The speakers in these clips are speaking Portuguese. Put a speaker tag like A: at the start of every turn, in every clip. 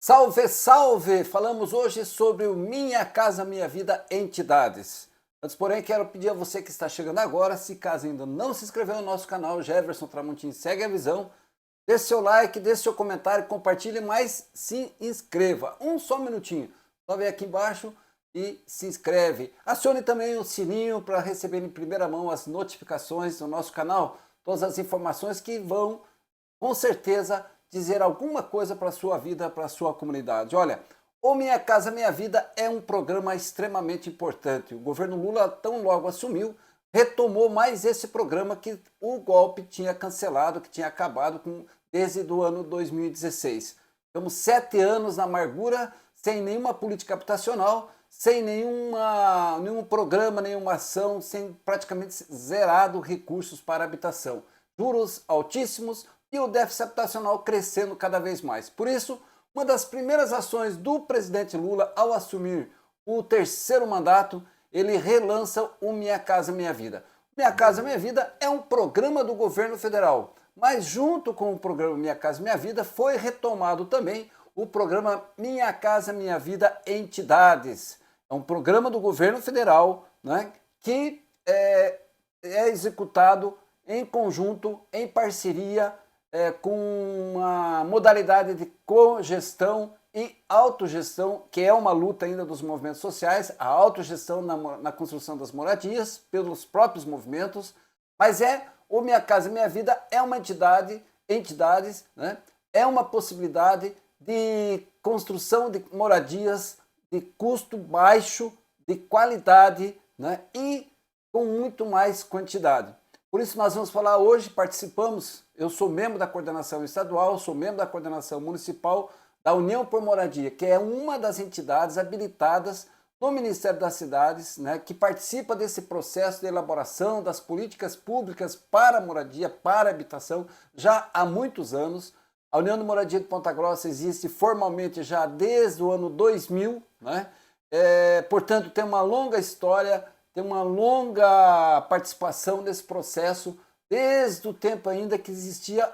A: Salve, salve! Falamos hoje sobre o Minha Casa Minha Vida Entidades. Antes, porém, quero pedir a você que está chegando agora, se caso ainda não se inscreveu no nosso canal, Jefferson Tramontim Segue a Visão, deixe seu like, deixe seu comentário, compartilhe, mas se inscreva. Um só minutinho. Só vem aqui embaixo e se inscreve. Acione também o sininho para receber em primeira mão as notificações do nosso canal, todas as informações que vão, com certeza, dizer alguma coisa para a sua vida, para a sua comunidade. Olha, o Minha Casa Minha Vida é um programa extremamente importante. O governo Lula, tão logo assumiu, retomou mais esse programa que o golpe tinha cancelado, que tinha acabado desde o ano 2016. Estamos 7 anos na amargura, sem nenhuma política habitacional, sem nenhum programa, nenhuma ação, sem praticamente zerado recursos para habitação. Juros altíssimos, e o déficit habitacional crescendo cada vez mais. Por isso, uma das primeiras ações do presidente Lula ao assumir o terceiro mandato, ele relança o Minha Casa Minha Vida. Minha Casa Minha Vida é um programa do governo federal, mas junto com o programa Minha Casa Minha Vida foi retomado também o programa Minha Casa Minha Vida Entidades. É um programa do governo federal, né, que é executado em conjunto, em parceria, com uma modalidade de cogestão e autogestão, que é uma luta ainda dos movimentos sociais, a autogestão na construção das moradias, pelos próprios movimentos, mas o Minha Casa Minha Vida é uma entidades, né? É uma possibilidade de construção de moradias de custo baixo, de qualidade, né? E com muito mais quantidade. Por isso nós vamos falar hoje, participamos, eu sou membro da coordenação estadual, sou membro da coordenação municipal da União por Moradia, que é uma das entidades habilitadas no Ministério das Cidades, né, que participa desse processo de elaboração das políticas públicas para moradia, para habitação, já há muitos anos. A União de Moradia de Ponta Grossa existe formalmente já desde o ano 2000, né? Portanto, tem uma longa história, tem uma longa participação nesse processo, desde o tempo ainda que existia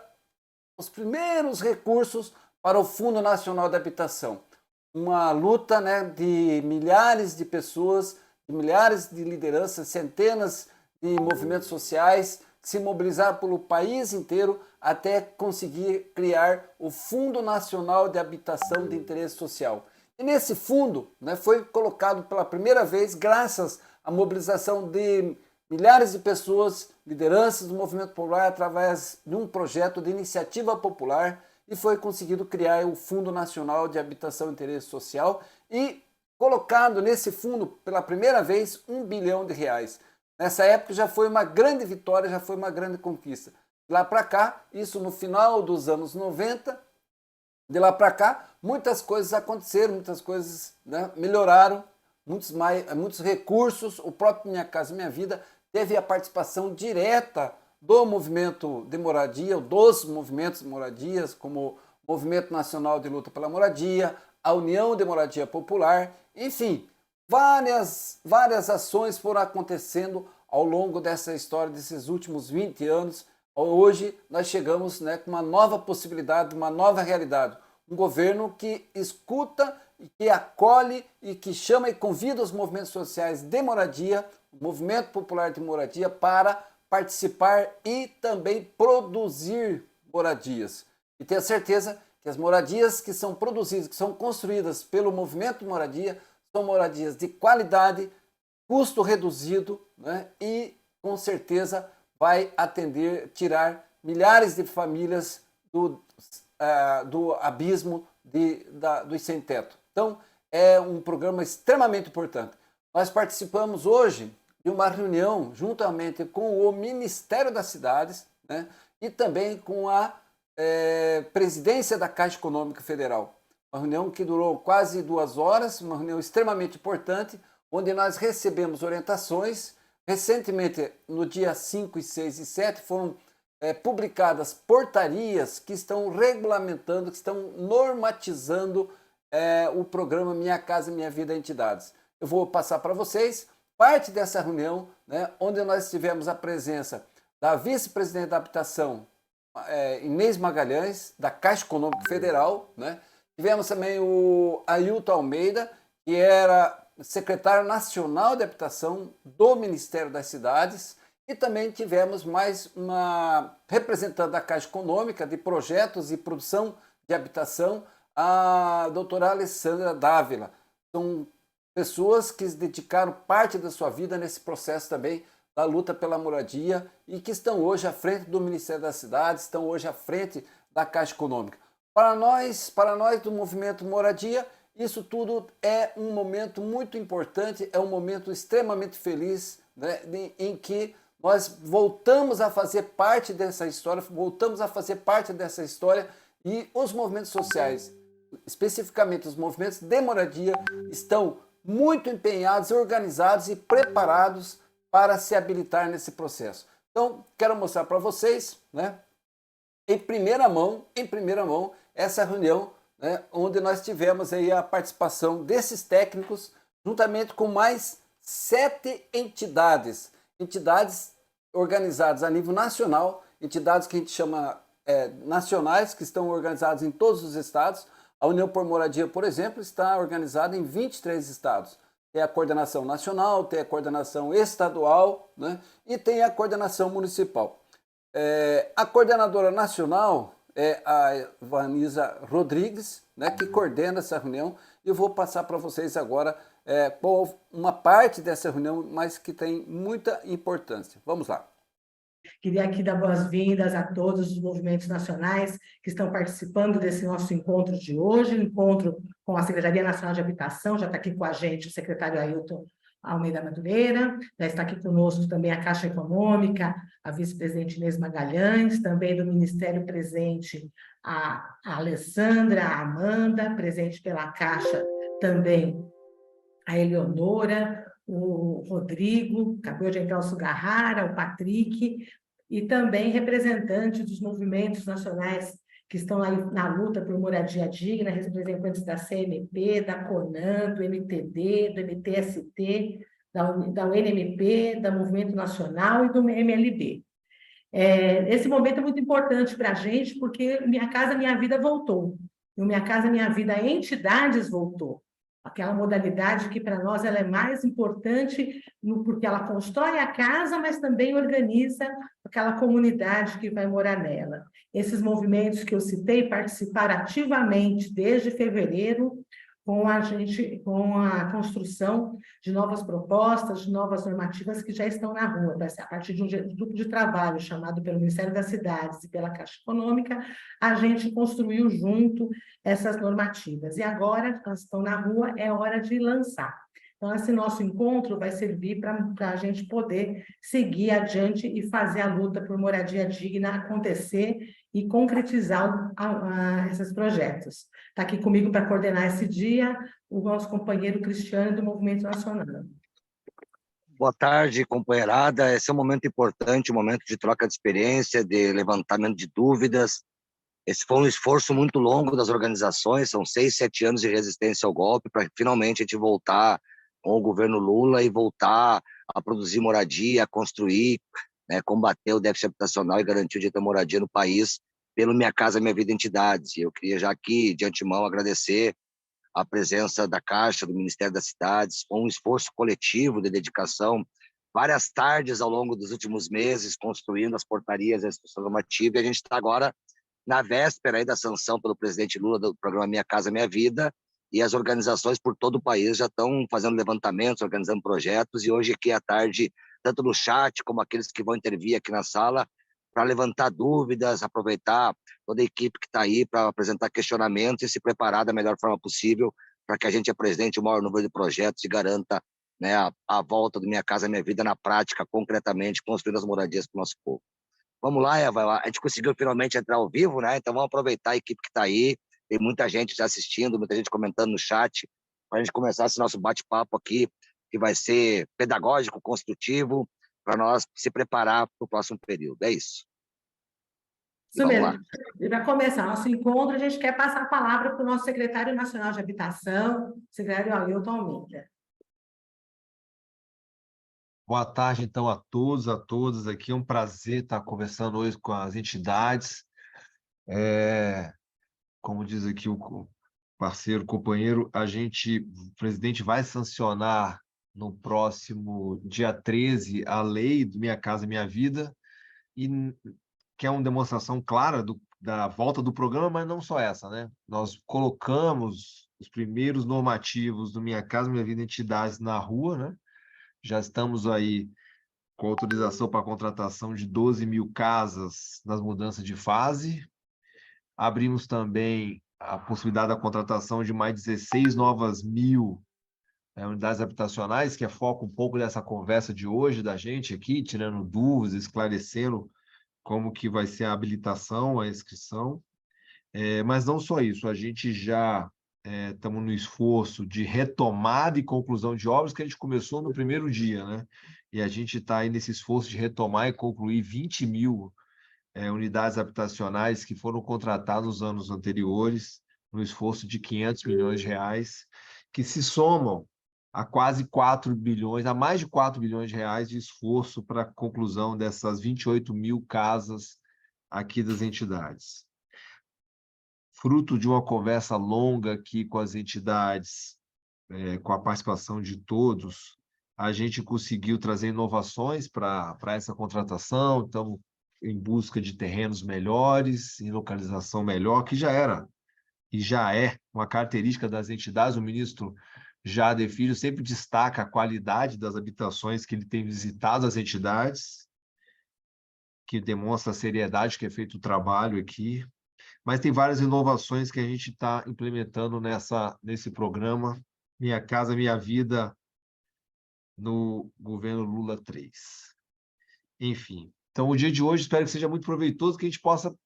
A: os primeiros recursos para o Fundo Nacional de Habitação. Uma luta, né, de milhares de pessoas, de milhares de lideranças, centenas de movimentos sociais que se mobilizaram pelo país inteiro até conseguir criar o Fundo Nacional de Habitação de Interesse Social. E nesse fundo, né, foi colocado pela primeira vez, graças a mobilização de milhares de pessoas, lideranças do movimento popular, através de um projeto de iniciativa popular, e foi conseguido criar o Fundo Nacional de Habitação e Interesse Social e colocado nesse fundo, pela primeira vez, R$ 1 bilhão. Nessa época já foi uma grande vitória, já foi uma grande conquista. De lá para cá, isso no final dos anos 90, de lá para cá, muitas coisas aconteceram, muitas coisas, né, melhoraram, muitos recursos. O próprio Minha Casa Minha Vida teve a participação direta do movimento de moradia, dos movimentos de moradias, como o Movimento Nacional de Luta pela Moradia, a União de Moradia Popular, enfim, várias ações foram acontecendo ao longo dessa história, desses últimos 20 anos. Hoje nós chegamos, né, com uma nova possibilidade, uma nova realidade. Um governo que escuta, que acolhe e que chama e convida os movimentos sociais de moradia, o movimento popular de moradia, para participar e também produzir moradias. E tenha certeza que as moradias que são produzidas, que são construídas pelo movimento de moradia, são moradias de qualidade, custo reduzido, né? E com certeza vai tirar milhares de famílias do abismo dos sem-teto. Então, é um programa extremamente importante. Nós participamos hoje de uma reunião juntamente com o Ministério das Cidades, né, e também com a presidência da Caixa Econômica Federal. Uma reunião que durou quase 2 horas, uma reunião extremamente importante, onde nós recebemos orientações. Recentemente, no dia 5, 6 e 7, foram publicadas portarias que estão regulamentando, que estão normatizando o programa Minha Casa Minha Vida Entidades. Eu vou passar para vocês parte dessa reunião, né, onde nós tivemos a presença da vice-presidente da Habitação, Inês Magalhães, da Caixa Econômica Federal, né, Tivemos também o Ailton Almeida, que era secretário nacional de habitação do Ministério das Cidades, e também tivemos mais uma representante da Caixa Econômica de Projetos e Produção de Habitação, a doutora Alessandra Dávila. São pessoas que se dedicaram parte da sua vida nesse processo também da luta pela moradia e que estão hoje à frente do Ministério das Cidades, estão hoje à frente da Caixa Econômica. Para nós do movimento Moradia, isso tudo é um momento muito importante, é um momento extremamente feliz, né, em que nós voltamos a fazer parte dessa história, e os movimentos sociais, especificamente os movimentos de moradia, estão muito empenhados, organizados e preparados para se habilitar nesse processo. Então, quero mostrar para vocês, né, em primeira mão, essa reunião, né, onde nós tivemos aí a participação desses técnicos, juntamente com mais 7 entidades organizadas a nível nacional, entidades que a gente chama nacionais, que estão organizadas em todos os estados. A União por Moradia, por exemplo, está organizada em 23 estados. Tem a coordenação nacional, tem a coordenação estadual, né, e tem a coordenação municipal. A coordenadora nacional é a Vanisa Rodrigues, né, que coordena essa reunião. Eu vou passar para vocês agora uma parte dessa reunião, mas que tem muita importância. Vamos lá.
B: Queria aqui dar boas-vindas a todos os movimentos nacionais que estão participando desse nosso encontro de hoje, encontro com a Secretaria Nacional de Habitação. Já está aqui com a gente o secretário Ailton Almeida Madureira, já está aqui conosco também a Caixa Econômica, a vice-presidente Inês Magalhães, também do Ministério presente a Alessandra, a Amanda, presente pela Caixa também a Eleonora, o Rodrigo, acabou de entrar o Sugarrara, o Patrick, e também representantes dos movimentos nacionais que estão aí na luta por moradia digna, representantes da CMP, da CONAN, do MTD, do MTST, da UNMP, do Movimento Nacional e do MLB. Esse momento é muito importante para a gente, porque Minha Casa Minha Vida voltou. E o Minha Casa Minha Vida Entidades voltou. Aquela modalidade que, para nós, ela é mais importante porque ela constrói a casa, mas também organiza aquela comunidade que vai morar nela. Esses movimentos que eu citei participaram ativamente desde fevereiro com a construção de novas propostas, de novas normativas que já estão na rua. A partir de um grupo de trabalho chamado pelo Ministério das Cidades e pela Caixa Econômica, a gente construiu junto essas normativas. E agora, elas estão na rua, é hora de lançar. Então, esse nosso encontro vai servir para a gente poder seguir adiante e fazer a luta por moradia digna acontecer e concretizar esses projetos. Está aqui comigo para coordenar esse dia o nosso companheiro Cristiano do Movimento Nacional.
C: Boa tarde, companheirada. Esse é um momento importante, um momento de troca de experiência, de levantamento de dúvidas. Esse foi um esforço muito longo das organizações, são 6, 7 anos de resistência ao golpe, para finalmente a gente voltar com o governo Lula e voltar a produzir moradia, a construir, né, combater o déficit habitacional e garantir o direito à moradia no país pelo Minha Casa Minha Vida Entidades. E eu queria já aqui, de antemão, agradecer a presença da Caixa, do Ministério das Cidades, com um esforço coletivo de dedicação, várias tardes ao longo dos últimos meses, construindo as portarias e a instrução normativa, e a gente está agora na véspera aí da sanção pelo presidente Lula do programa Minha Casa Minha Vida, e as organizações por todo o país já estão fazendo levantamentos, organizando projetos, e hoje aqui à tarde, tanto no chat como aqueles que vão intervir aqui na sala, para levantar dúvidas, aproveitar toda a equipe que está aí para apresentar questionamentos e se preparar da melhor forma possível para que a gente apresente o maior número de projetos e garanta, né, a volta do Minha Casa Minha Vida na prática, concretamente, construindo as moradias para o nosso povo. Vamos lá, Eva, a gente conseguiu finalmente entrar ao vivo, né? Então vamos aproveitar a equipe que está aí, tem muita gente já assistindo, muita gente comentando no chat, para a gente começar esse nosso bate-papo aqui, que vai ser pedagógico, construtivo, para nós se preparar para o próximo período. É isso.
B: Isso mesmo. E para começar nosso encontro, a gente quer passar a palavra para o nosso secretário nacional de habitação, secretário Ailton Almeida.
D: Boa tarde, então, a todos, a todas aqui. É um prazer estar conversando hoje com as entidades. Como diz aqui parceiro, companheiro, o presidente vai sancionar no próximo dia 13 a lei do Minha Casa Minha Vida, e que é uma demonstração clara da volta do programa, mas não só essa, né? Nós colocamos os primeiros normativos do Minha Casa Minha Vida entidades na rua, né? Já estamos aí com autorização para a contratação de 12 mil casas nas mudanças de fase. Abrimos também a possibilidade da contratação de mais 16 novas mil unidades habitacionais, que é foco um pouco dessa conversa de hoje da gente aqui, tirando dúvidas, esclarecendo como que vai ser a habilitação, a inscrição. Mas não só isso, a gente já estamos no esforço de retomada e conclusão de obras que a gente começou no primeiro dia, né? E a gente está aí nesse esforço de retomar e concluir 20 mil unidades habitacionais que foram contratadas nos anos anteriores, no esforço de 500 milhões de reais, que se somam a quase 4 bilhões, a mais de 4 bilhões de reais de esforço para a conclusão dessas 28 mil casas aqui das entidades. Fruto de uma conversa longa aqui com as entidades, com a participação de todos, a gente conseguiu trazer inovações para essa contratação. Estamos em busca de terrenos melhores, em localização melhor, que já era e já é uma característica das entidades. O ministro Jader Filho sempre destaca a qualidade das habitações que ele tem visitado as entidades, que demonstra a seriedade que é feito o trabalho aqui. Mas tem várias inovações que a gente está implementando nesse programa Minha Casa Minha Vida no governo Lula 3. Enfim, então o dia de hoje espero que seja muito proveitoso, que a gente possa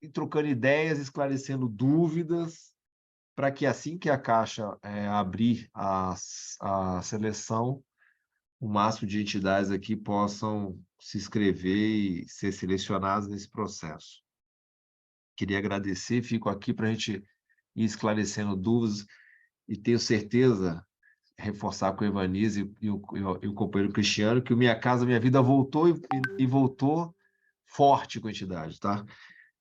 D: ir trocando ideias, esclarecendo dúvidas, para que assim que a Caixa abrir a seleção, o máximo de entidades aqui possam se inscrever e ser selecionadas nesse processo. Queria agradecer, fico aqui para a gente ir esclarecendo dúvidas e tenho certeza, reforçar com o Evaniz e o companheiro Cristiano, que o Minha Casa Minha Vida voltou e voltou forte com a entidade, tá?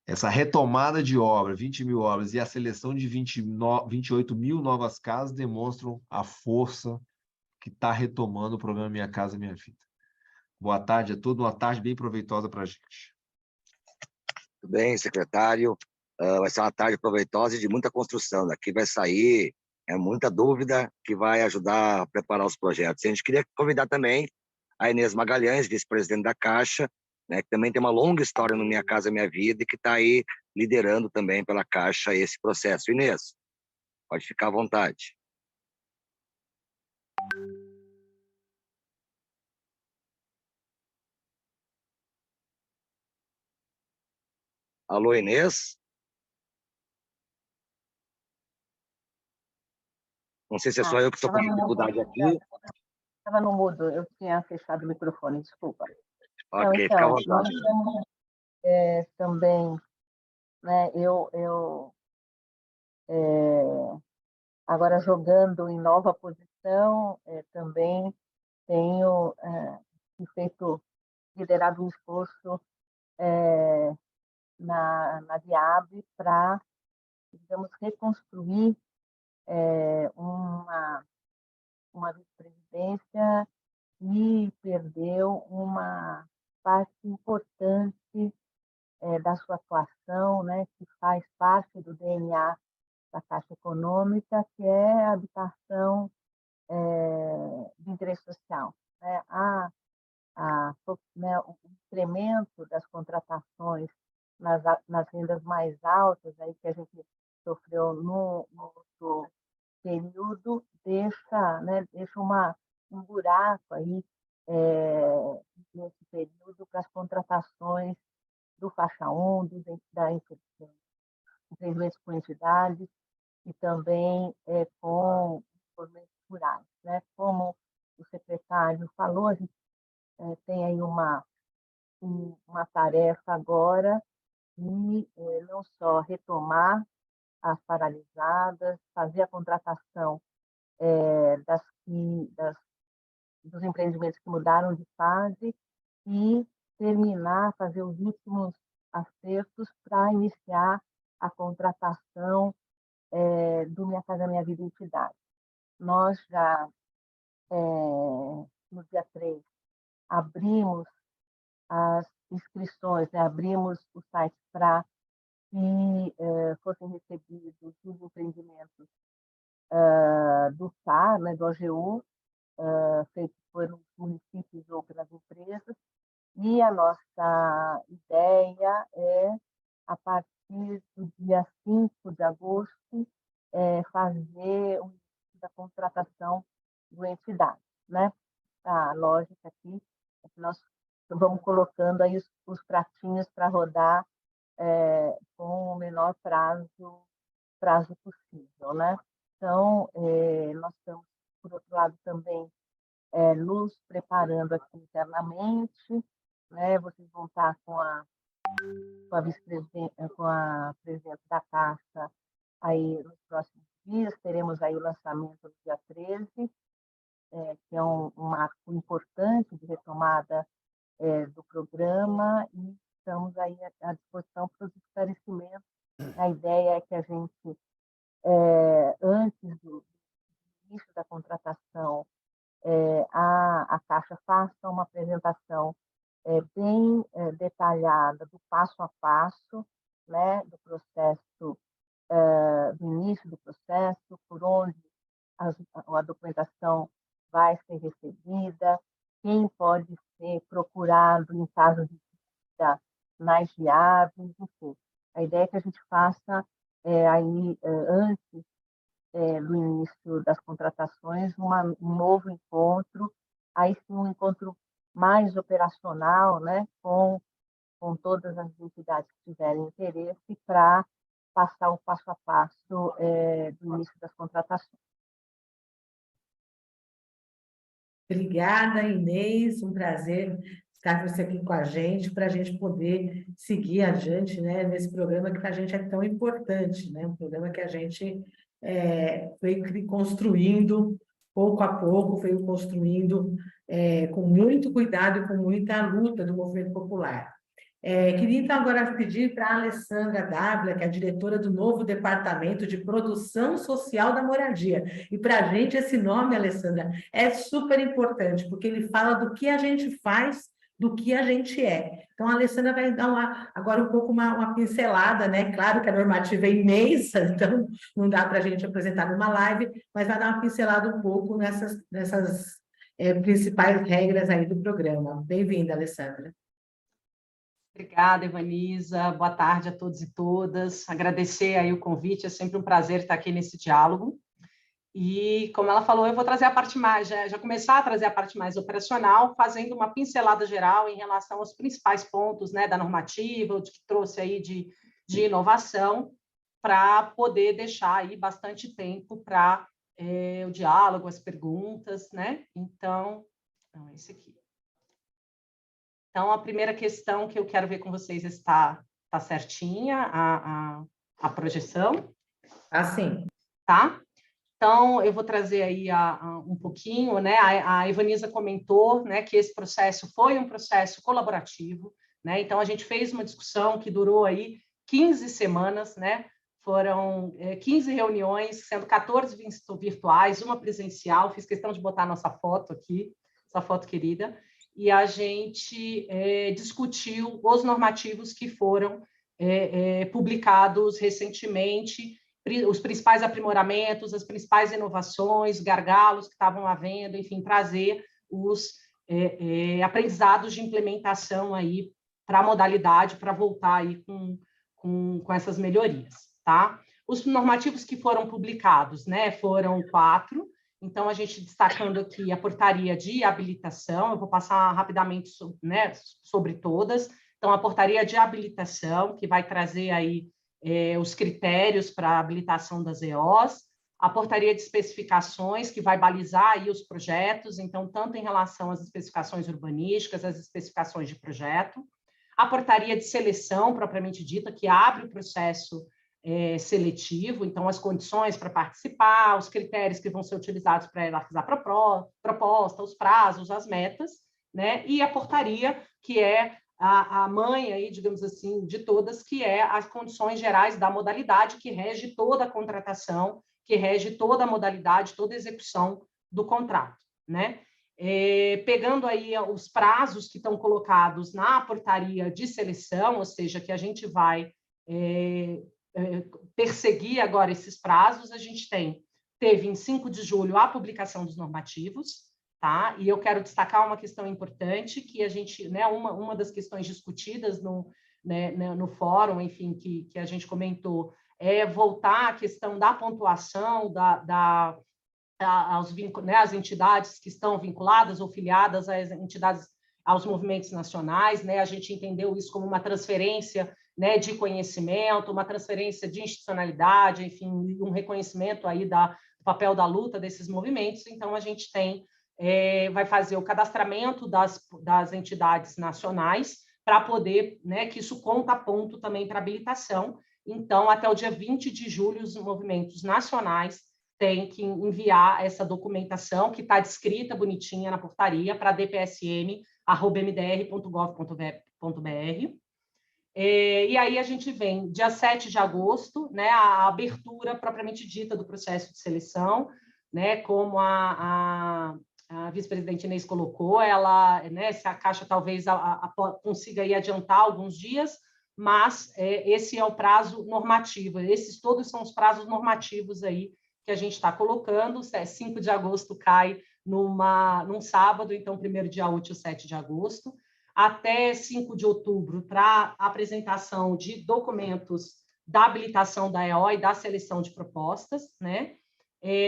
D: Essa retomada de obra, 20 mil obras e a seleção de 28 mil novas casas demonstram a força que está retomando o programa Minha Casa Minha Vida. Boa tarde a todos, uma tarde bem proveitosa para a gente.
C: Tudo bem, secretário. Vai ser uma tarde proveitosa e de muita construção. Daqui vai sair muita dúvida que vai ajudar a preparar os projetos. E a gente queria convidar também a Inês Magalhães, vice-presidente da Caixa, né, que também tem uma longa história no Minha Casa Minha Vida e que está aí liderando também pela Caixa esse processo. Inês, pode ficar à vontade. Alô, Inês? Não sei se é só eu que estou com dificuldade aqui.
E: Estava no mudo, eu tinha fechado o microfone, desculpa.
C: Ok,
E: Não,
C: fica à
E: então,
C: vontade.
E: nós temos também, né, eu agora jogando em nova posição, também tenho liderado um esforço na DIAB para, digamos, reconstruir uma vice-presidência e perdeu uma parte importante da sua atuação, né, que faz parte do DNA da Caixa Econômica, que é a habitação de interesse social. Né? Né, o incremento das contratações nas rendas mais altas, aí que a gente sofreu no outro período, deixa um buraco aí nesse período para as contratações do faixa 1, da empreendimentos com entidades e também com movimentos rurais. Né? Como o secretário falou, a gente tem aí uma tarefa agora de não só retomar as paralisadas, fazer a contratação dos empreendimentos que mudaram de fase e fazer os últimos acertos para iniciar a contratação do Minha Casa Minha Vida Entidade. Nós já, no dia 3, abrimos as inscrições, né? Abrimos o site para que fossem recebidos os empreendimentos do SAR, né, do OGU, feitos por municípios ou pelas empresas, e a nossa ideia é, a partir do dia 5 de agosto, fazer o início da contratação do entidade, né? A lógica aqui é que nós vamos colocando aí os pratinhos para rodar com o menor prazo possível, né? Então, nós estamos, por outro lado, também nos preparando aqui internamente, né? Vocês vão estar com a presidente da Caixa aí nos próximos dias, teremos aí o lançamento no dia 13, que é um marco importante de retomada do programa, e estamos aí à disposição para os esclarecimentos. A ideia é que a gente, antes do início da contratação, a Caixa faça uma apresentação bem detalhada do passo a passo, né, do processo, do início do processo, por onde a documentação vai ser recebida, quem pode ser procurado em caso de dúvida nas viáveis, enfim. A ideia é que a gente faça antes do início das contratações, um novo encontro, aí sim um encontro mais operacional, né, com todas as entidades que tiverem interesse, para passar o passo a passo do início das contratações.
B: Obrigada, Inês, um prazer estar com você aqui com a gente, para a gente poder seguir adiante, né, nesse programa que para a gente é tão importante, né, um programa que a gente foi construindo pouco a pouco, foi construindo com muito cuidado e com muita luta do movimento popular. Queria então agora pedir para a Alessandra Dávila, que é a diretora do novo Departamento de Produção Social da Moradia. E para a gente esse nome, Alessandra, é super importante, porque ele fala do que a gente faz, do que a gente é. Então, a Alessandra vai dar agora um pouco uma pincelada, né? Claro que a normativa é imensa, então não dá para a gente apresentar numa live, mas vai dar uma pincelada um pouco nessas principais regras aí do programa. Bem-vinda, Alessandra.
F: Obrigada, Evanisa. Boa tarde a todos e todas. Agradecer aí o convite, é sempre um prazer estar aqui nesse diálogo. E, como ela falou, eu vou trazer a parte mais, já começar a trazer a parte mais operacional, fazendo uma pincelada geral em relação aos principais pontos, né, da normativa, o que trouxe aí de inovação, para poder deixar aí bastante tempo para o diálogo, as perguntas, né? Então, esse aqui. Então, a primeira questão que eu quero ver com vocês está certinha, a projeção?
B: Sim.
F: Tá? Então, eu vou trazer aí um pouquinho, né? A Evanisa comentou, né, que esse processo foi um processo colaborativo, né? Então, a gente fez uma discussão que durou aí 15 semanas, né? Foram 15 reuniões, sendo 14 virtuais, uma presencial. Fiz questão de botar a nossa foto aqui, essa foto querida. E a gente discutiu os normativos que foram publicados recentemente, os principais aprimoramentos, as principais inovações, gargalos que estavam havendo, enfim, trazer os aprendizados de implementação aí para a modalidade, para voltar aí com essas melhorias, tá? Os normativos que foram publicados, né, foram 4. Então, a gente destacando aqui a portaria de habilitação, eu vou passar rapidamente sobre todas. Então, a portaria de habilitação, que vai trazer aí os critérios para a habilitação das EOs, a portaria de especificações, que vai balizar aí os projetos, então, tanto em relação às especificações urbanísticas, às especificações de projeto, a portaria de seleção, propriamente dita, que abre o processo seletivo, então as condições para participar, os critérios que vão ser utilizados para elaborar proposta, os prazos, as metas, né? E a portaria, que é a mãe aí, digamos assim, de todas, que é as condições gerais da modalidade que rege toda a contratação, que rege toda a modalidade, toda a execução do contrato, né? Pegando aí os prazos que estão colocados na portaria de seleção, ou seja, que a gente vai perseguir agora esses prazos, a gente teve em 5 de julho a publicação dos normativos, tá? E eu quero destacar uma questão importante que a gente, né, uma das questões discutidas no fórum, enfim, que a gente comentou, é voltar à questão da pontuação às entidades que estão vinculadas ou filiadas às entidades, aos movimentos nacionais, né? A gente entendeu isso como uma transferência, né, de conhecimento, uma transferência de institucionalidade, enfim, um reconhecimento aí do papel da luta desses movimentos. Então, a gente vai fazer o cadastramento das entidades nacionais para poder, né, que isso conta ponto também para habilitação. Então, até o dia 20 de julho, os movimentos nacionais têm que enviar essa documentação, que está descrita bonitinha na portaria, para dpsm@mdr.gov.br. E aí a gente vem, dia 7 de agosto, né, a abertura propriamente dita do processo de seleção, né, como a vice-presidente Inês colocou, ela, né, se a Caixa talvez consiga aí adiantar alguns dias, mas esse é o prazo normativo, esses todos são os prazos normativos aí que a gente está colocando. 5 de agosto cai num sábado, então primeiro dia útil, 7 de agosto, até 5 de outubro para apresentação de documentos da habilitação da EO e da seleção de propostas, né?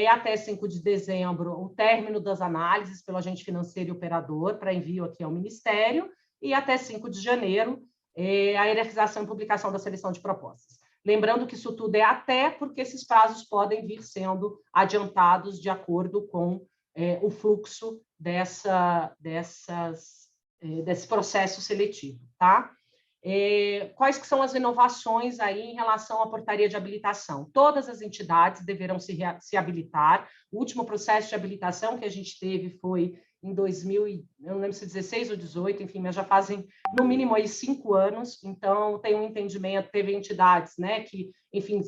F: Até 5 de dezembro, o término das análises pelo agente financeiro e operador para envio aqui ao Ministério, e até 5 de janeiro, a hierarquização e publicação da seleção de propostas. Lembrando que isso tudo é até porque esses prazos podem vir sendo adiantados de acordo com o fluxo desse processo seletivo, tá? Quais que são as inovações aí em relação à portaria de habilitação? Todas as entidades deverão se habilitar. O último processo de habilitação que a gente teve foi em 2000, eu não lembro se 16 ou 18, enfim, mas já fazem no mínimo aí 5 anos. Então, tem um entendimento, teve entidades, né, que, enfim,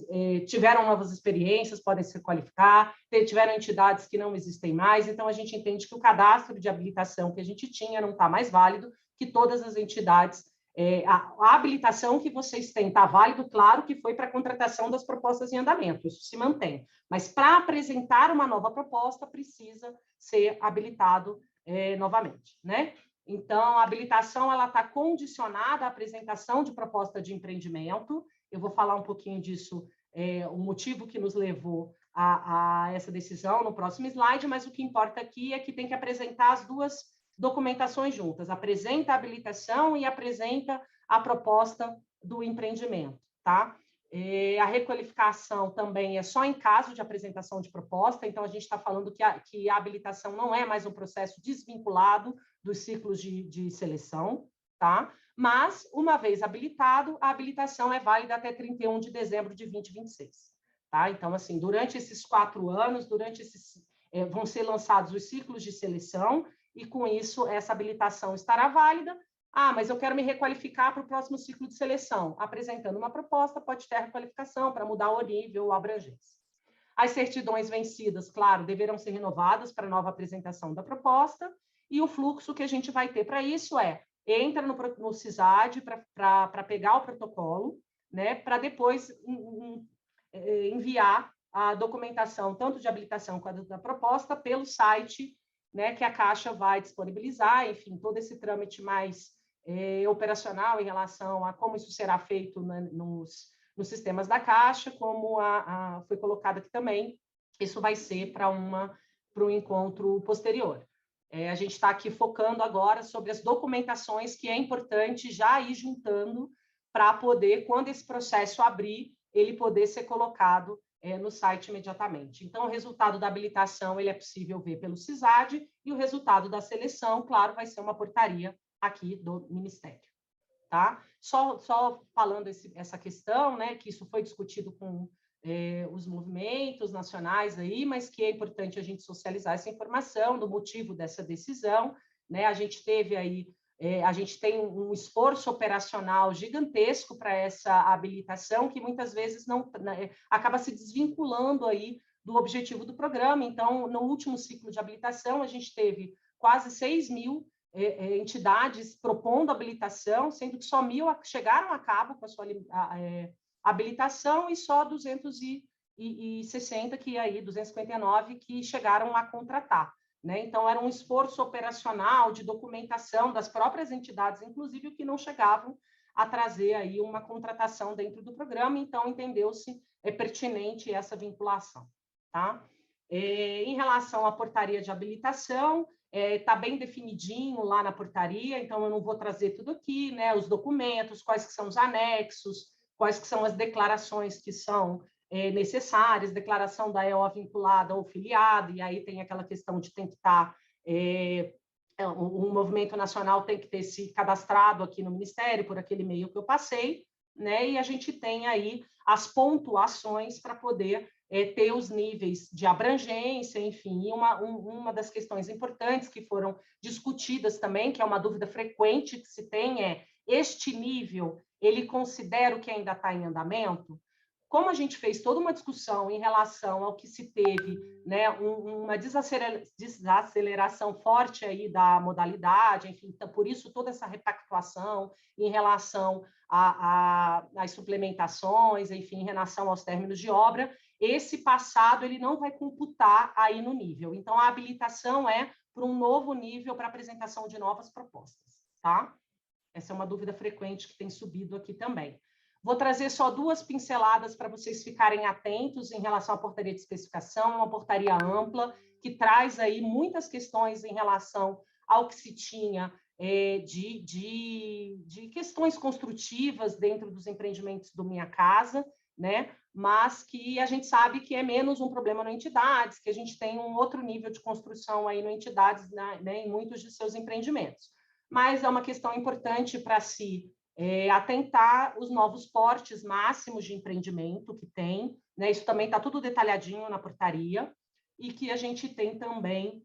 F: tiveram novas experiências, podem se qualificar, tiveram entidades que não existem mais. Então, a gente entende que o cadastro de habilitação que a gente tinha não está mais válido, que todas as entidades, a habilitação que vocês têm está válido, claro que foi para a contratação das propostas em andamento, isso se mantém, mas para apresentar uma nova proposta precisa ser habilitado novamente, né? Então, a habilitação ela está condicionada à apresentação de proposta de empreendimento. Eu vou falar um pouquinho disso, o motivo que nos levou a essa decisão no próximo slide, mas o que importa aqui é que tem que apresentar as duas documentações juntas, apresenta a habilitação e apresenta a proposta do empreendimento, tá? A requalificação também é só em caso de apresentação de proposta, então a gente está falando que a habilitação não é mais um processo desvinculado dos ciclos de seleção, tá? Mas, uma vez habilitado, a habilitação é válida até 31 de dezembro de 2026, tá? Então, assim, durante esses 4 anos, vão ser lançados os ciclos de seleção, e, com isso, essa habilitação estará válida. Mas eu quero me requalificar para o próximo ciclo de seleção. Apresentando uma proposta, pode ter requalificação para mudar o nível ou a abrangência. As certidões vencidas, claro, deverão ser renovadas para nova apresentação da proposta, e o fluxo que a gente vai ter para isso entra no CISAD para pegar o protocolo, né, para depois enviar a documentação, tanto de habilitação quanto da proposta, pelo site, né, que a Caixa vai disponibilizar, enfim, todo esse trâmite mais operacional em relação a como isso será feito, né, nos sistemas da Caixa, como foi colocado aqui também, isso vai ser para um encontro posterior. A gente está aqui focando agora sobre as documentações que é importante já ir juntando para poder, quando esse processo abrir, ele poder ser colocado no site imediatamente. Então, o resultado da habilitação ele é possível ver pelo CISAD, e o resultado da seleção, claro, vai ser uma portaria aqui do Ministério. Tá? Só falando essa questão, né, que isso foi discutido com os movimentos nacionais aí, mas que é importante a gente socializar essa informação do motivo dessa decisão, né? A gente teve aí a gente tem um esforço operacional gigantesco para essa habilitação, que muitas vezes não acaba se desvinculando aí do objetivo do programa. Então, no último ciclo de habilitação, a gente teve quase 6.000 entidades propondo habilitação, sendo que só 1.000 chegaram a cabo com a sua habilitação e só 260 259 que chegaram a contratar, né? Então, era um esforço operacional de documentação das próprias entidades, inclusive, que não chegavam a trazer aí uma contratação dentro do programa, então entendeu-se pertinente essa vinculação, tá? Em relação à portaria de habilitação, está bem definidinho lá na portaria, então eu não vou trazer tudo aqui, né? Os documentos, quais que são os anexos, quais que são as declarações que são necessárias, declaração da EO vinculada ou filiada, e aí tem aquela questão de tem que estar, o movimento nacional tem que ter se cadastrado aqui no Ministério por aquele meio que eu passei, né? E a gente tem aí as pontuações para poder ter os níveis de abrangência, enfim, e uma das questões importantes que foram discutidas também, que é uma dúvida frequente que se tem, este nível, ele considera o que ainda está em andamento? Como a gente fez toda uma discussão em relação ao que se teve, né, uma desaceleração forte aí da modalidade, enfim, então, por isso toda essa repactuação em relação às suplementações, enfim, em relação aos términos de obra, esse passado ele não vai computar aí no nível. Então, a habilitação é para um novo nível para apresentação de novas propostas, tá? Essa é uma dúvida frequente que tem subido aqui também. Vou trazer só 2 pinceladas para vocês ficarem atentos em relação à portaria de especificação, uma portaria ampla, que traz aí muitas questões em relação ao que se tinha de questões construtivas dentro dos empreendimentos do Minha Casa, né? Mas que a gente sabe que é menos um problema no entidades, que a gente tem um outro nível de construção aí no entidades, né, em muitos de seus empreendimentos. Mas é uma questão importante para se atentar os novos portes máximos de empreendimento que tem, né? Isso também está tudo detalhadinho na portaria, e que a gente tem também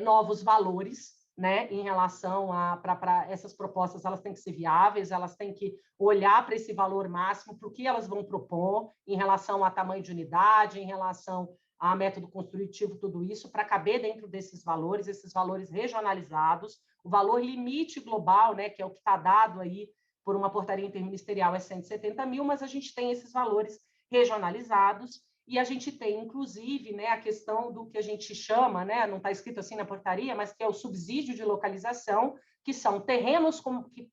F: novos valores, né? Em relação para essas propostas, elas têm que ser viáveis, elas têm que olhar para esse valor máximo, para o que elas vão propor em relação a tamanho de unidade, em relação a método construtivo, tudo isso, para caber dentro desses valores, esses valores regionalizados. O valor limite global, né, que é o que está dado aí por uma portaria interministerial, é 170 mil, mas a gente tem esses valores regionalizados, e a gente tem, inclusive, né, a questão do que a gente chama, né, não está escrito assim na portaria, mas que é o subsídio de localização, que são terrenos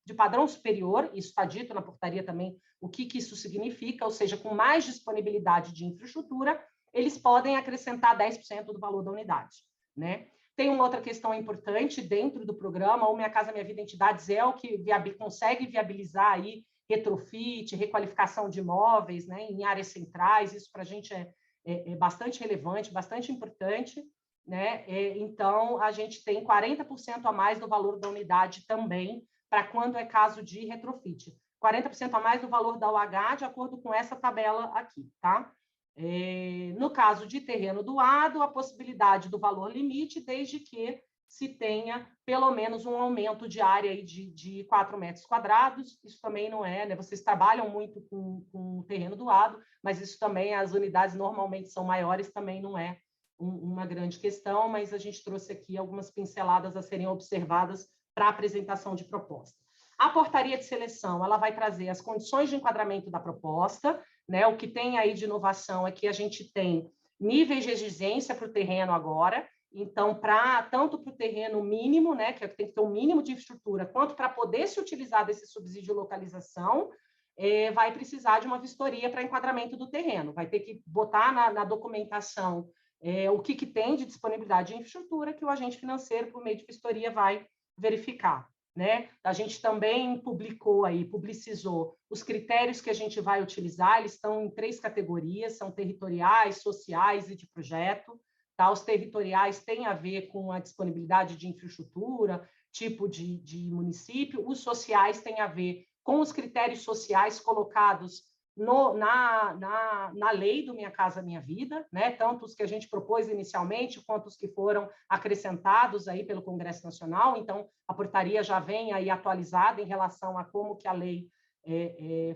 F: de padrão superior, isso está dito na portaria também, o que isso significa, ou seja, com mais disponibilidade de infraestrutura, eles podem acrescentar 10% do valor da unidade, né? Tem uma outra questão importante dentro do programa, o Minha Casa Minha Vida Entidades é o que consegue viabilizar aí retrofit, requalificação de imóveis, né, em áreas centrais. Isso para a gente é bastante relevante, bastante importante, né? Então, a gente tem 40% a mais do valor da unidade também, para quando é caso de retrofit. 40% a mais do valor da UH, de acordo com essa tabela aqui, tá? No caso de terreno doado, a possibilidade do valor limite, desde que se tenha pelo menos um aumento de área aí de 4 metros quadrados. Isso também não é, né? Vocês trabalham muito com terreno doado, mas isso também, as unidades normalmente são maiores, também não é uma grande questão, mas a gente trouxe aqui algumas pinceladas a serem observadas para a apresentação de proposta. A portaria de seleção, ela vai trazer as condições de enquadramento da proposta, né? O que tem aí de inovação é que a gente tem níveis de exigência para o terreno agora, então, tanto para o terreno mínimo, né, que tem que ter um mínimo de infraestrutura, quanto para poder se utilizar desse subsídio de localização, vai precisar de uma vistoria para enquadramento do terreno, vai ter que botar na documentação o que tem de disponibilidade de infraestrutura, que o agente financeiro, por meio de vistoria, vai verificar, né? A gente também publicizou os critérios que a gente vai utilizar, eles estão em 3 categorias, são territoriais, sociais e de projeto. Tá? Os territoriais têm a ver com a disponibilidade de infraestrutura, tipo de município, os sociais têm a ver com os critérios sociais colocados na lei do Minha Casa Minha Vida, né? Tanto os que a gente propôs inicialmente, quanto os que foram acrescentados aí pelo Congresso Nacional. Então, a portaria já vem aí atualizada em relação a como que a lei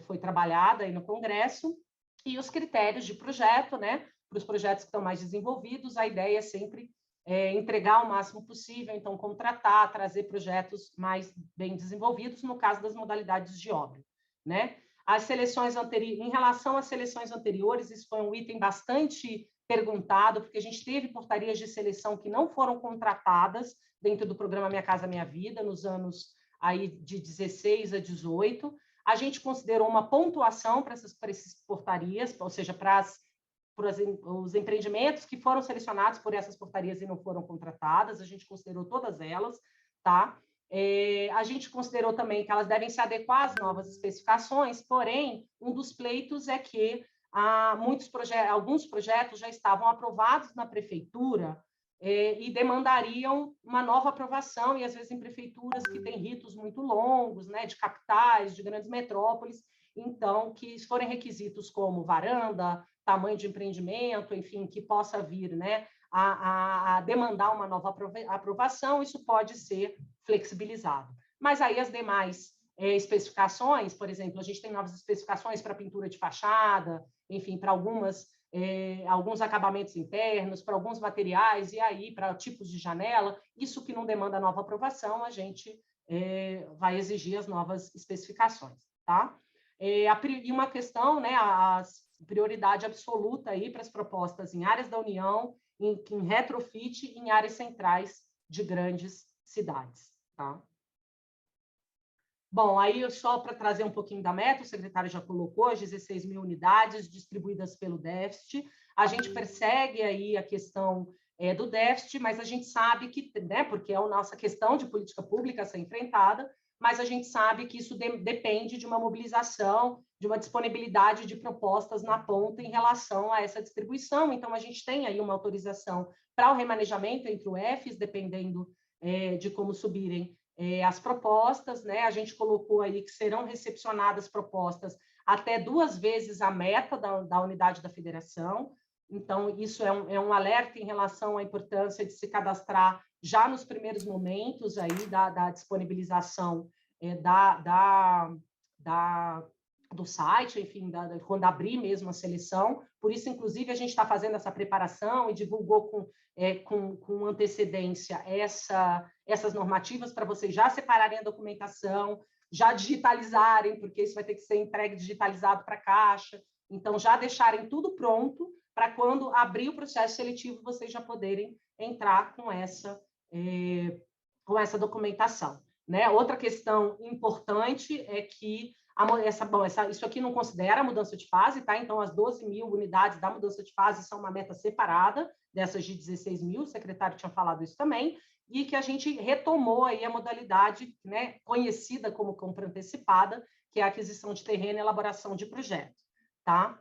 F: foi trabalhada aí no Congresso, e os critérios de projeto, né? Para os projetos que estão mais desenvolvidos, a ideia é sempre entregar o máximo possível, então contratar, trazer projetos mais bem desenvolvidos, no caso das modalidades de obra, né? As seleções anteriores, em relação às seleções anteriores, isso foi um item bastante perguntado, porque a gente teve portarias de seleção que não foram contratadas dentro do programa Minha Casa Minha Vida, nos anos aí de 16 a 18. A gente considerou uma pontuação para essas portarias, ou seja, para os empreendimentos que foram selecionados por essas portarias e não foram contratadas, a gente considerou todas elas, tá? A gente considerou também que elas devem se adequar às novas especificações, porém, um dos pleitos é que alguns projetos já estavam aprovados na prefeitura e demandariam uma nova aprovação, e às vezes em prefeituras que têm ritos muito longos, né, de capitais, de grandes metrópoles, então, que forem requisitos como varanda, tamanho de empreendimento, enfim, que possa vir, né, a demandar uma nova aprovação, isso pode ser flexibilizado. Mas aí as demais especificações, por exemplo, a gente tem novas especificações para pintura de fachada, enfim, para alguns acabamentos internos, para alguns materiais, e aí para tipos de janela, isso que não demanda nova aprovação, a gente vai exigir as novas especificações, tá? E uma questão, né, a prioridade absoluta aí para as propostas em áreas da União, em retrofit e em áreas centrais de grandes cidades, tá? Bom, aí só para trazer um pouquinho da meta, o secretário já colocou as 16 mil unidades distribuídas pelo déficit. A gente persegue aí a questão do déficit, mas a gente sabe que, né, porque é a nossa questão de política pública a ser enfrentada, mas a gente sabe que isso depende de uma mobilização, de uma disponibilidade de propostas na ponta em relação a essa distribuição. Então, a gente tem aí uma autorização para o remanejamento entre o EFES, dependendo de como subirem as propostas, né? A gente colocou aí que serão recepcionadas propostas até 2 vezes a meta da unidade da federação. Então, isso é um alerta em relação à importância de se cadastrar já nos primeiros momentos aí da disponibilização do site, enfim, quando abrir mesmo a seleção. Por isso, inclusive, a gente está fazendo essa preparação e divulgou com antecedência essas normativas para vocês já separarem a documentação, já digitalizarem, porque isso vai ter que ser entregue digitalizado para a Caixa. Então, já deixarem tudo pronto para quando abrir o processo seletivo, vocês já poderem entrar com essa documentação, né? Outra questão importante é que isso aqui não considera a mudança de fase, tá? Então, as 12 mil unidades da mudança de fase são uma meta separada dessas de 16 mil, o secretário tinha falado isso também, e que a gente retomou aí a modalidade, né, conhecida como compra antecipada, que é a aquisição de terreno e elaboração de projeto, tá?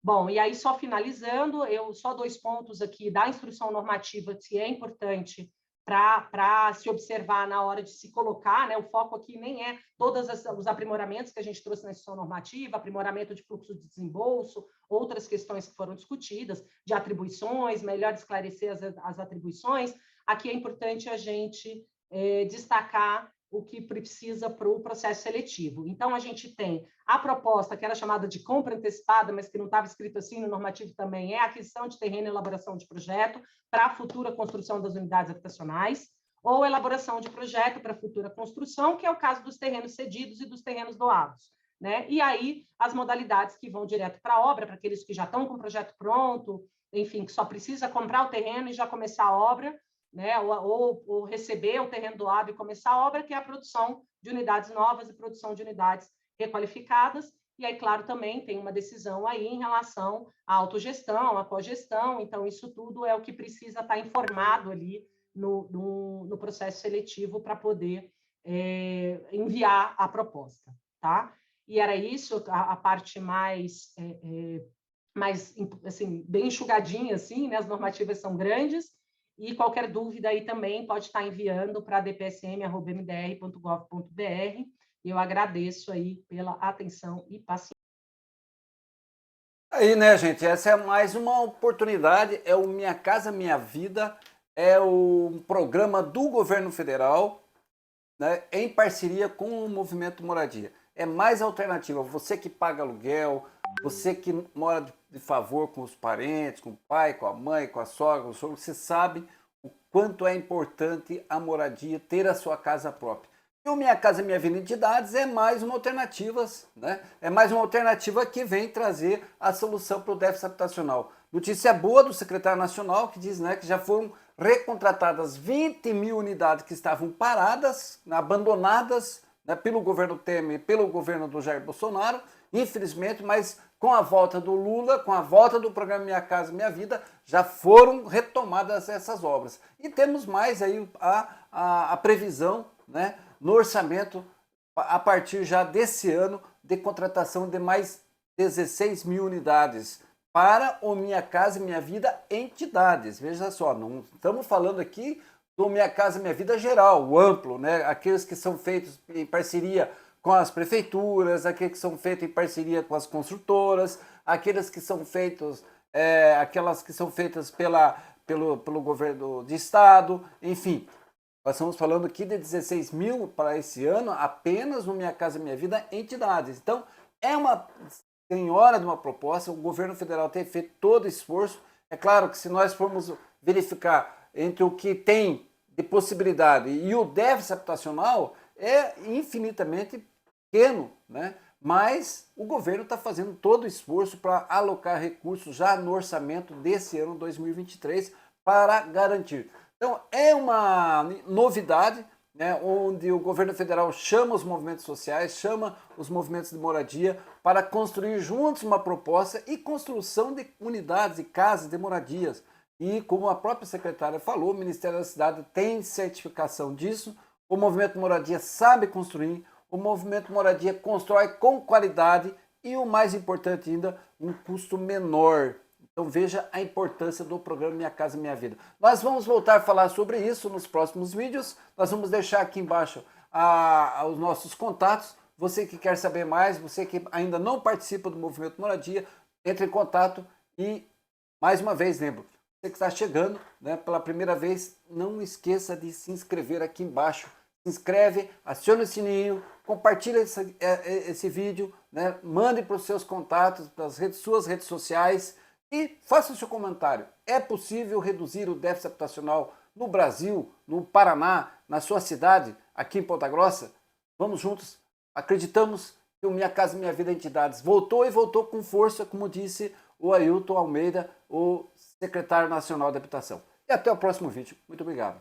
F: Bom, e aí só finalizando, só 2 pontos aqui da instrução normativa que é importante para se observar na hora de se colocar, né? O foco aqui nem é todos os aprimoramentos que a gente trouxe na instrução normativa, aprimoramento de fluxo de desembolso, outras questões que foram discutidas, de atribuições, melhor esclarecer as atribuições. Aqui é importante a gente destacar o que precisa para o processo seletivo. Então, a gente tem a proposta, que era chamada de compra antecipada, mas que não estava escrito assim no normativo também, é a aquisição de terreno e elaboração de projeto para a futura construção das unidades habitacionais, ou elaboração de projeto para a futura construção, que é o caso dos terrenos cedidos e dos terrenos doados, né? E aí, as modalidades que vão direto para a obra, para aqueles que já estão com o projeto pronto, enfim, que só precisa comprar o terreno e já começar a obra, né, ou receber o terreno doado e começar a obra, que é a produção de unidades novas e produção de unidades requalificadas. E aí, claro, também tem uma decisão aí em relação à autogestão, à cogestão. Então, isso tudo é o que precisa estar informado ali no processo seletivo para poder enviar a proposta, tá? E era isso, a parte mais assim, bem enxugadinha, assim, né? As normativas são grandes. E qualquer dúvida aí também pode estar enviando para dpsm@mdr.gov.br. Eu agradeço aí pela atenção e paciência.
A: Aí, né, gente? Essa é mais uma oportunidade. É o Minha Casa Minha Vida, é o programa do governo federal, né, em parceria com o Movimento Moradia. É mais alternativa. Você que paga aluguel, você que mora de favor com os parentes, com o pai, com a mãe, com a sogra, com o sogro, você sabe o quanto é importante a moradia, ter a sua casa própria. E o Minha Casa Minha Vida Entidades é mais uma alternativa, né? É mais uma alternativa que vem trazer a solução para o déficit habitacional. Notícia boa do secretário nacional que diz, né, que já foram recontratadas 20 mil unidades que estavam paradas, abandonadas, né, pelo governo Temer, pelo governo do Jair Bolsonaro, infelizmente, mas com a volta do Lula, com a volta do programa Minha Casa Minha Vida, já foram retomadas essas obras. E temos mais aí a previsão, né, no orçamento, a partir já desse ano, de contratação de mais 16 mil unidades para o Minha Casa Minha Vida Entidades. Veja só, não estamos falando aqui do Minha Casa Minha Vida geral, o amplo, né? Aqueles que são feitos em parceria com as prefeituras, aqueles que são feitos em parceria com as construtoras, aqueles que são feitos, aquelas que são feitas pelo governo de estado, enfim. Nós estamos falando aqui de 16 mil para esse ano, apenas no Minha Casa Minha Vida Entidades. Então, é uma senhora de uma proposta, o governo federal tem feito todo o esforço. É claro que se nós formos verificar entre o que tem de possibilidade e o déficit habitacional, é infinitamente pequeno, né? Mas o governo está fazendo todo o esforço para alocar recursos já no orçamento desse ano 2023 para garantir. Então, é uma novidade, né, onde o governo federal chama os movimentos sociais, chama os movimentos de moradia para construir juntos uma proposta e construção de unidades e casas de moradias. E como a própria secretária falou, o Ministério da Cidade tem certificação disso, o movimento moradia sabe construir, o movimento moradia constrói com qualidade e, o mais importante ainda, um custo menor. Então veja a importância do programa Minha Casa Minha Vida. Nós vamos voltar a falar sobre isso nos próximos vídeos. Nós vamos deixar aqui embaixo os nossos contatos. Você que quer saber mais, você que ainda não participa do Movimento Moradia, entre em contato e, mais uma vez, lembro, você que está chegando, né, pela primeira vez, não esqueça de se inscrever aqui embaixo. Se inscreve, acione o sininho, compartilhe esse vídeo, né, mande para os seus contatos, para as suas redes sociais, e faça o seu comentário. É possível reduzir o déficit habitacional no Brasil, no Paraná, na sua cidade, aqui em Ponta Grossa? Vamos juntos. Acreditamos que o Minha Casa Minha Vida Entidades voltou e voltou com força, como disse o Ailton Almeida, o secretário nacional de Habitação. E até o próximo vídeo. Muito obrigado.